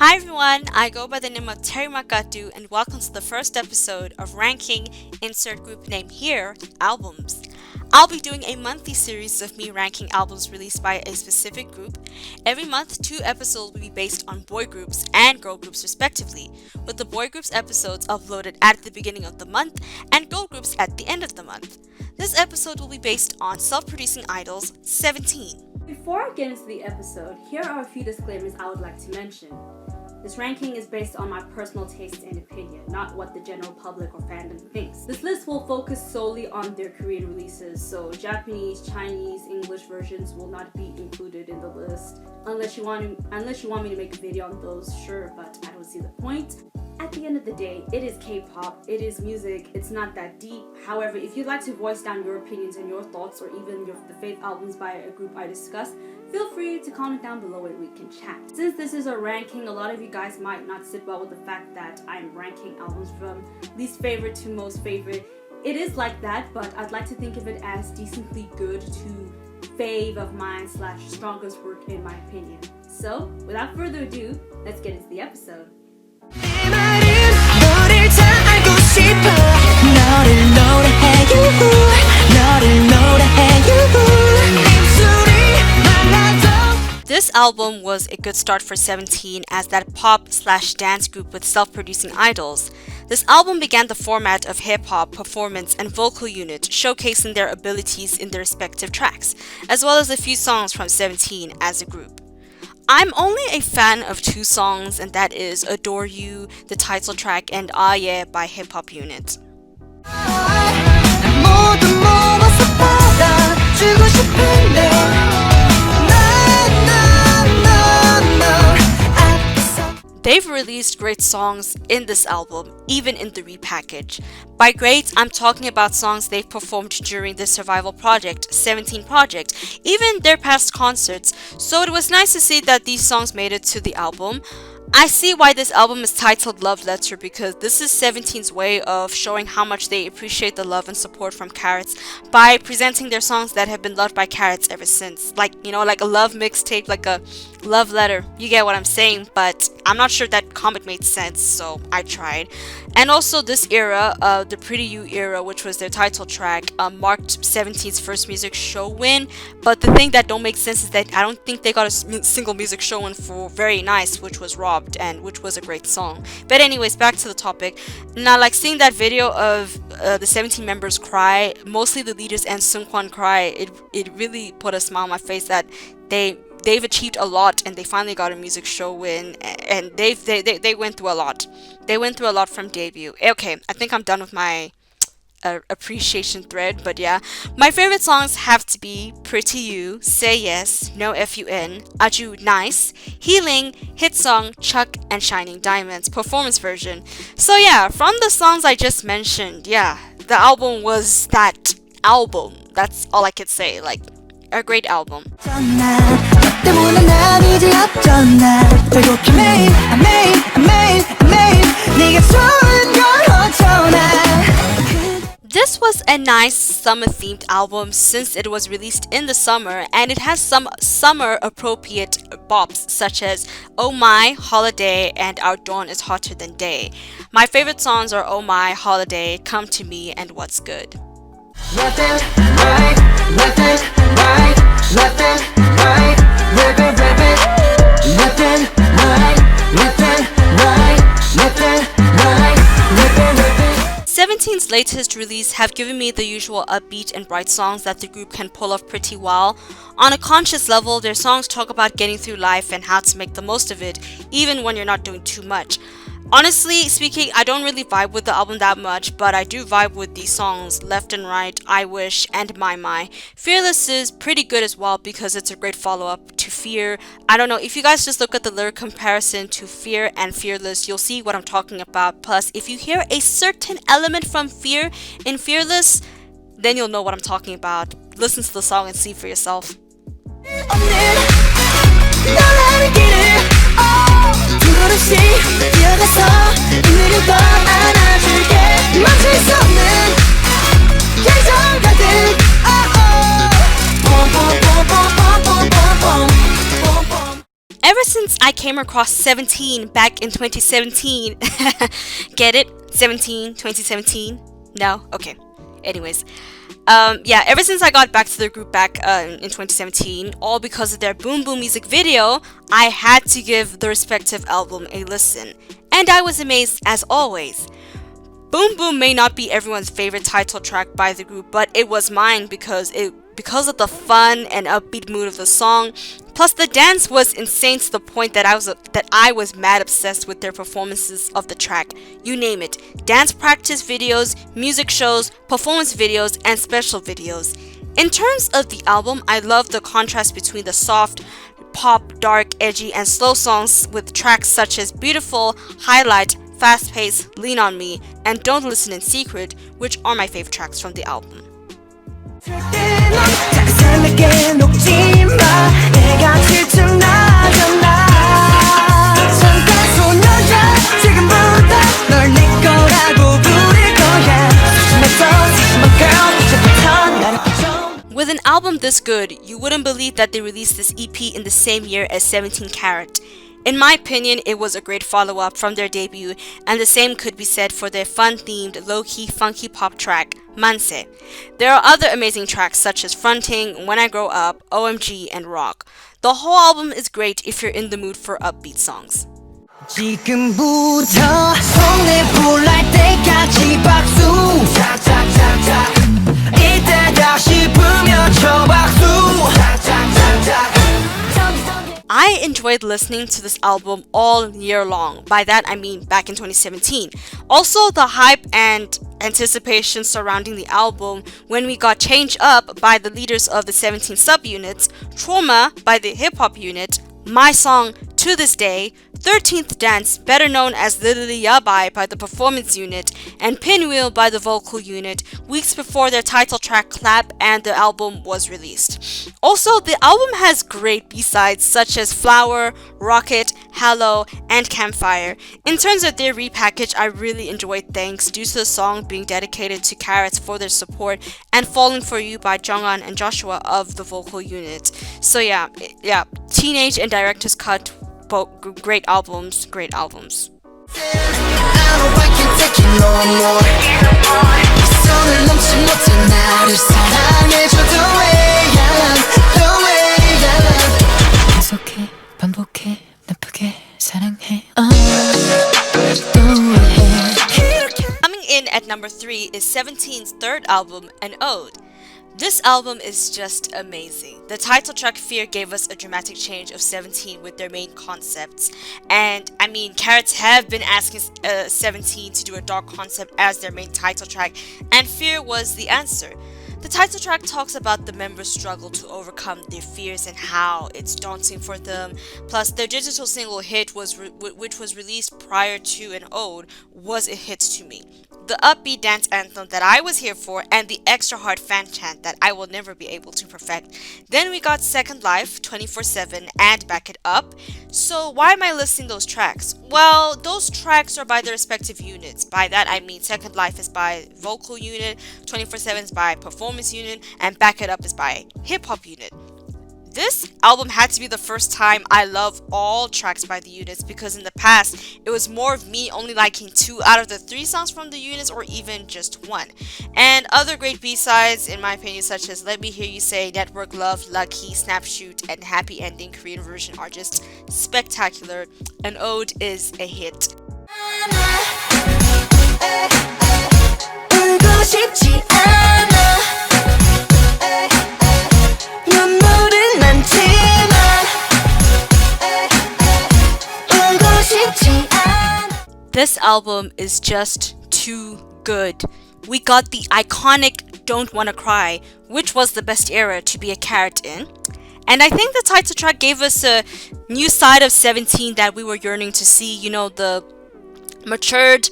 Hi everyone, I go by the name of Terry Makatu and welcome to the first episode of Ranking Insert Group Name Here, Albums. I'll be doing a monthly series of me ranking albums released by a specific group. Every month, 2 episodes will be based on boy groups and girl groups respectively, with the boy groups episodes uploaded at the beginning of the month and girl groups at the end of the month. This episode will be based on self-producing idols 17. Before I get into the episode, here are a few disclaimers I would like to mention. This ranking is based on my personal taste and opinion, not what the general public or fandom thinks. This list will focus solely on their Korean releases, so Japanese, Chinese, English versions will not be included in the list. Unless you want me to make a video on those, sure, but I don't see the point. At the end of the day, it is K-pop, it is music, it's not that deep. However, if you'd like to voice down your opinions and your thoughts, or even the favorite albums by a group I discuss, feel free to comment down below and we can chat. Since this is a ranking, a lot of you guys might not sit well with the fact that I'm ranking albums from least favorite to most favorite. It is like that, but I'd like to think of it as decently good to fave of mine / strongest work in my opinion. So, without further ado, let's get into the episode. This album was a good start for 17 as that pop/dance group with self-producing idols. This album began the format of hip-hop, performance, and vocal unit, showcasing their abilities in their respective tracks, as well as a few songs from 17 as a group. I'm only a fan of 2 songs, and that is Adore You, the title track, and Ah Yeah by Hip Hop Unit. They've released great songs in this album, even in the repackage. By great, I'm talking about songs they've performed during the Survival Project, 17 project, even their past concerts, so it was nice to see that these songs made it to the album. I see why this album is titled Love Letter because this is 17's way of showing how much they appreciate the love and support from Carrots by presenting their songs that have been loved by Carrots ever since. Like a love mixtape, like a love letter. You get what I'm saying, but I'm not sure that comment made sense, so I tried. And also this era, the Pretty You era, which was their title track, marked 17's first music show win. But the thing that don't make sense is that I don't think they got a single music show win for Very Nice, which was Robbed, and which was a great song. But anyways, back to the topic. Now, like seeing that video of the 17 members cry, mostly the leaders and Seungkwan cry, it really put a smile on my face that they've achieved a lot and they finally got a music show win, and they went through a lot. They went through a lot from debut. Okay, I think I'm done with my appreciation thread, but yeah. My favorite songs have to be Pretty You, Say Yes, No Fun, Aju Nice, Healing, Hit Song, Chuck, and Shining Diamonds, performance version. So yeah, from the songs I just mentioned, yeah, the album was that album. That's all I could say, like, a great album. This was a nice summer-themed album since it was released in the summer, and it has some summer-appropriate bops such as Oh My, Holiday, and Our Dawn is Hotter Than Day. My favorite songs are Oh My, Holiday, Come to Me, and What's Good. Left and right, left and right, left and right, rip it, left and right, left and right, left and right, rip it. 17's latest release have given me the usual upbeat and bright songs that the group can pull off pretty well. On a conscious level, their songs talk about getting through life and how to make the most of it, even when you're not doing too much. Honestly speaking, I don't really vibe with the album that much, but I do vibe with these songs, Left and Right, I Wish, and My. Fearless is pretty good as well because it's a great follow-up to Fear. I don't know, if you guys just look at the lyric comparison to Fear and Fearless, you'll see what I'm talking about. Plus, if you hear a certain element from Fear in Fearless, then you'll know what I'm talking about. Listen to the song and see for yourself. since I came across 17 back in 2017, get it? 17, 2017? No? Okay. Anyways, yeah, ever since I got back to the group back in 2017, all because of their Boom Boom music video, I had to give the respective album a listen. And I was amazed as always. Boom Boom may not be everyone's favorite title track by the group, but it was mine because of the fun and upbeat mood of the song. Plus, the dance was insane to the point that I was mad obsessed with their performances of the track. You name it: dance practice videos, music shows, performance videos, and special videos. In terms of the album, I love the contrast between the soft, pop, dark, edgy, and slow songs with tracks such as Beautiful, Highlight, Fast Pace, Lean on Me, and Don't Listen in Secret, which are my favorite tracks from the album. With an album this good, you wouldn't believe that they released this EP in the same year as 17 Carat. In my opinion, it was a great follow-up from their debut, and the same could be said for their fun-themed, low-key, funky pop track, Manse. There are other amazing tracks such as Fronting, When I Grow Up, OMG, and Rock. The whole album is great if you're in the mood for upbeat songs. 지금부터 손에 불날 때까지 박수 짝짝짝짝 이때다 싶으면 쳐 박수 짝짝짝짝. I enjoyed listening to this album all year long. By that I mean back in 2017. Also, the hype and anticipation surrounding the album when we got changed up by the leaders of the 17 subunits, Trauma by the hip hop unit, My Song To This Day, 13th Dance, better known as Literally Yabai by the performance unit, and Pinwheel by the vocal unit, weeks before their title track Clap and the album was released. Also, the album has great B-sides such as Flower, Rocket, Hello, and Campfire. In terms of their repackage, I really enjoyed Thanks due to the song being dedicated to Carrots for their support, and Falling For You by Jonghan and Joshua of the vocal unit. So yeah, Teenage and Director's Cut, both great albums. Coming in at number 3 is 17's third album, An Ode. This album is just amazing. The title track Fear gave us a dramatic change of 17 with their main concepts. And I mean, Carrots have been asking 17 to do a dark concept as their main title track, and Fear was the answer. The title track talks about the members' struggle to overcome their fears and how it's daunting for them. Plus, their digital single hit, which was released prior to An Ode, was a hit to me. The upbeat dance anthem that I was here for, and the extra hard fan chant that I will never be able to perfect. Then we got Second Life, 24/7, and Back It Up. So why am I listing those tracks? Well, those tracks are by their respective units. By that I mean Second Life is by vocal unit, 24/7 is by performance unit, and Back It Up is by hip hop unit. This album had to be the first time I love all tracks by the units, because in the past it was more of me only liking 2 out of the 3 songs from the units, or even just 1. And other great B-sides in my opinion, such as Let Me Hear You Say, Network Love, Lucky, Snapshoot, and Happy Ending Korean version are just spectacular. An Ode is a hit. This album is just too good. We got the iconic Don't Wanna Cry, which was the best era to be a Carrot in. And I think the title track gave us a new side of 17 that we were yearning to see, you know, the matured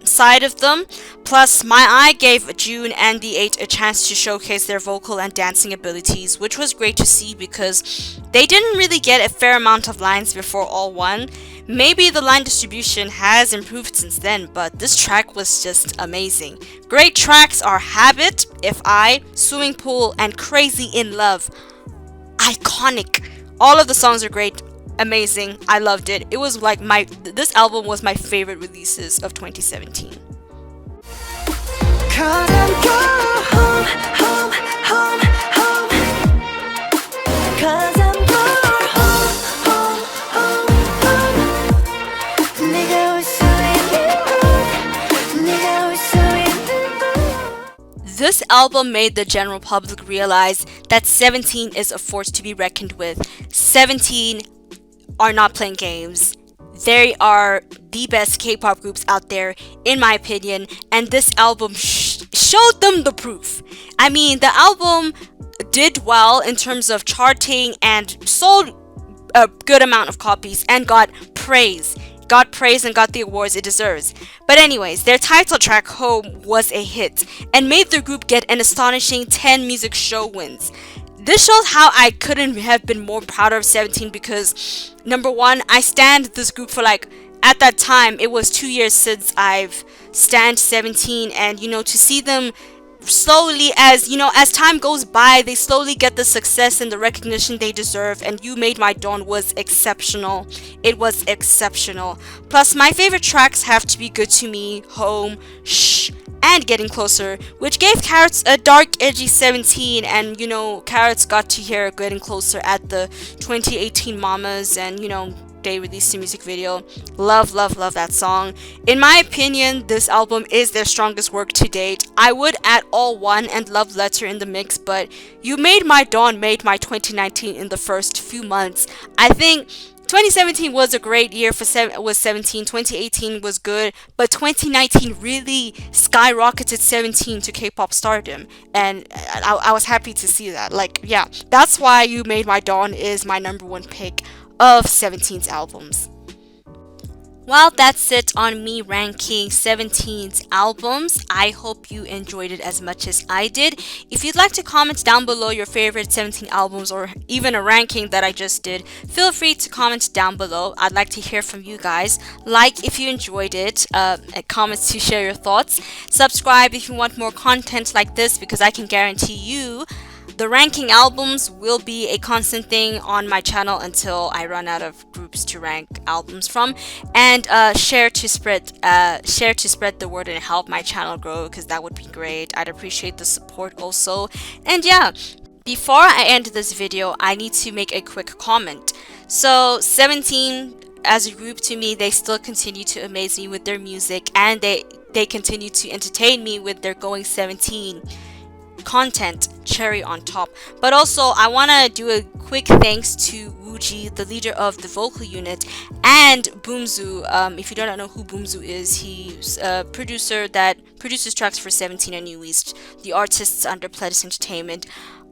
side of them. Plus, My Eye gave June and the 8 a chance to showcase their vocal and dancing abilities, which was great to see because they didn't really get a fair amount of lines before All One. Maybe the line distribution has improved since then, but this track was just amazing. Great tracks are Habit, If I, Swimming Pool, and Crazy in Love. Iconic. All of the songs are great. amazing. I loved it. It was like this album was my favorite releases of 2017. Cause I'm going home, home, home, home. Cause I'm going home, home, home, home. 네가 올 수 있는 곳, 네가 올 수 있는 곳. This album made the general public realize that 17 is a force to be reckoned with. 17 are not playing games. They are the best K-pop groups out there, in my opinion, and this album showed them the proof. I mean, the album did well in terms of charting and sold a good amount of copies and got praise. Got praise and got the awards it deserves. But anyways, their title track, Home, was a hit and made the group get an astonishing 10 music show wins. This shows how I couldn't have been more proud of 17 because, number one, I stand this group for like, at that time, it was 2 years since I've stand 17, and to see them slowly, as time goes by, they slowly get the success and the recognition they deserve, and You Made My Dawn was exceptional. It was exceptional. Plus, my favorite tracks have to be Good to Me, Home, Shh, and Getting Closer, which gave Carrots a dark, edgy 17, and Carrots got to hear Getting Closer at the 2018 Mamas, and they released a music video. Love, love, love that song. In my opinion, this album is their strongest work to date. I would add All One and Love Letter in the mix, but You Made My Dawn made my 2019 in the first few months. I think 2017 was a great year for 17. 2018 was good, but 2019 really skyrocketed 17 to K-pop stardom, and I was happy to see that. Like, yeah, that's why You Made My Dawn is my number one pick of 17's albums. Well, that's it on me ranking 17's albums. I hope you enjoyed it as much as I did. If you'd like to comment down below your favorite 17 albums or even a ranking that I just did, feel free to comment down below. I'd like to hear from you guys. Like if you enjoyed it, comments to share your thoughts. Subscribe if you want more content like this, because I can guarantee you the ranking albums will be a constant thing on my channel until I run out of groups to rank albums from. And share to spread the word and help my channel grow, because that would be great. I'd appreciate the support also. And yeah, before I end this video, I need to make a quick comment. So 17 as a group, to me, they still continue to amaze me with their music, and they continue to entertain me with their Going 17 content, cherry on top. But also, I want to do a quick thanks to Wooji, the leader of the vocal unit, and Boomzu. If you don't know who Boomzu is, he's a producer that produces tracks for 17 and New East, the artists under Pledis Entertainment.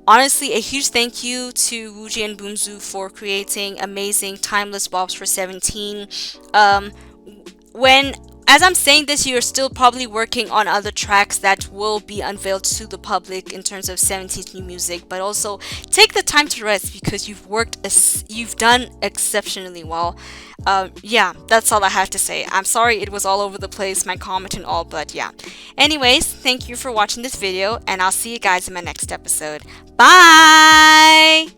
Honestly, a huge thank you to Wooji and Boomzu for creating amazing, timeless bops for 17. As I'm saying this, you're still probably working on other tracks that will be unveiled to the public in terms of 17's new music, but also take the time to rest, because you've done exceptionally well. Yeah, that's all I have to say. I'm sorry it was all over the place, my comment and all, but yeah. Anyways, thank you for watching this video, and I'll see you guys in my next episode. Bye!